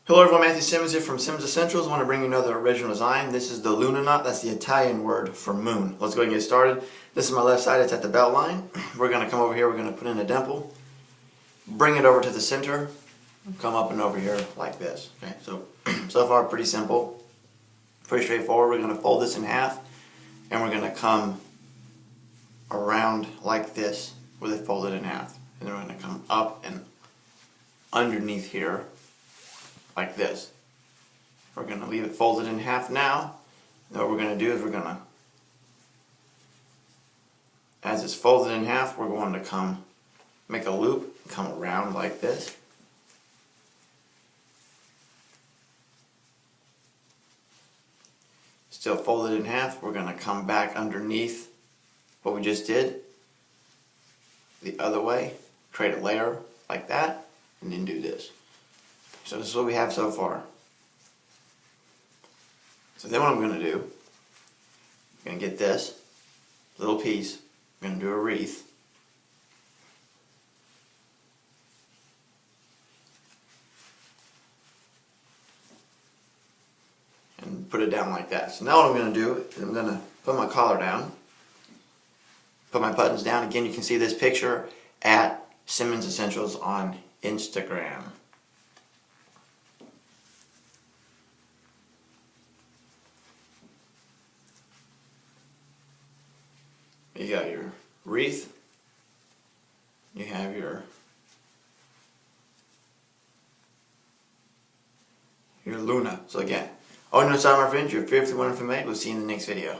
Hello everyone, Matthew Simmons here from SimmonsEssentials. I want to bring you another original design. This is the Luna knot. That's the Italian word for moon. Let's go ahead and get started. This is my left side. It's at the belt line. We're going to come over here. We're going to put in a dimple. Bring it over to the center. Come up and over here like this. Okay, so far pretty simple. Pretty straightforward. We're going to fold this in half. And we're going to come around like this with it folded in half. And then we're going to come up and underneath here like this. We're going to leave it folded in half now. And what we're going to do is we're going to, as it's folded in half, we're going to come make a loop, come around like this. Still folded in half, we're going to come back underneath what we just did the other way, create a layer like that, and then do this. So this is what we have so far. So then what I'm going to do, I'm going to get this little piece, I'm going to do a wreath. And put it down like that. So now what I'm going to do is I'm going to put my collar down, put my buttons down. Again, you can see this picture at SimmonsEssentials on Instagram. You got your wreath, you have your Luna. So again, all you know, my friends, you're fearfully wonderfully made. We'll see you in the next video.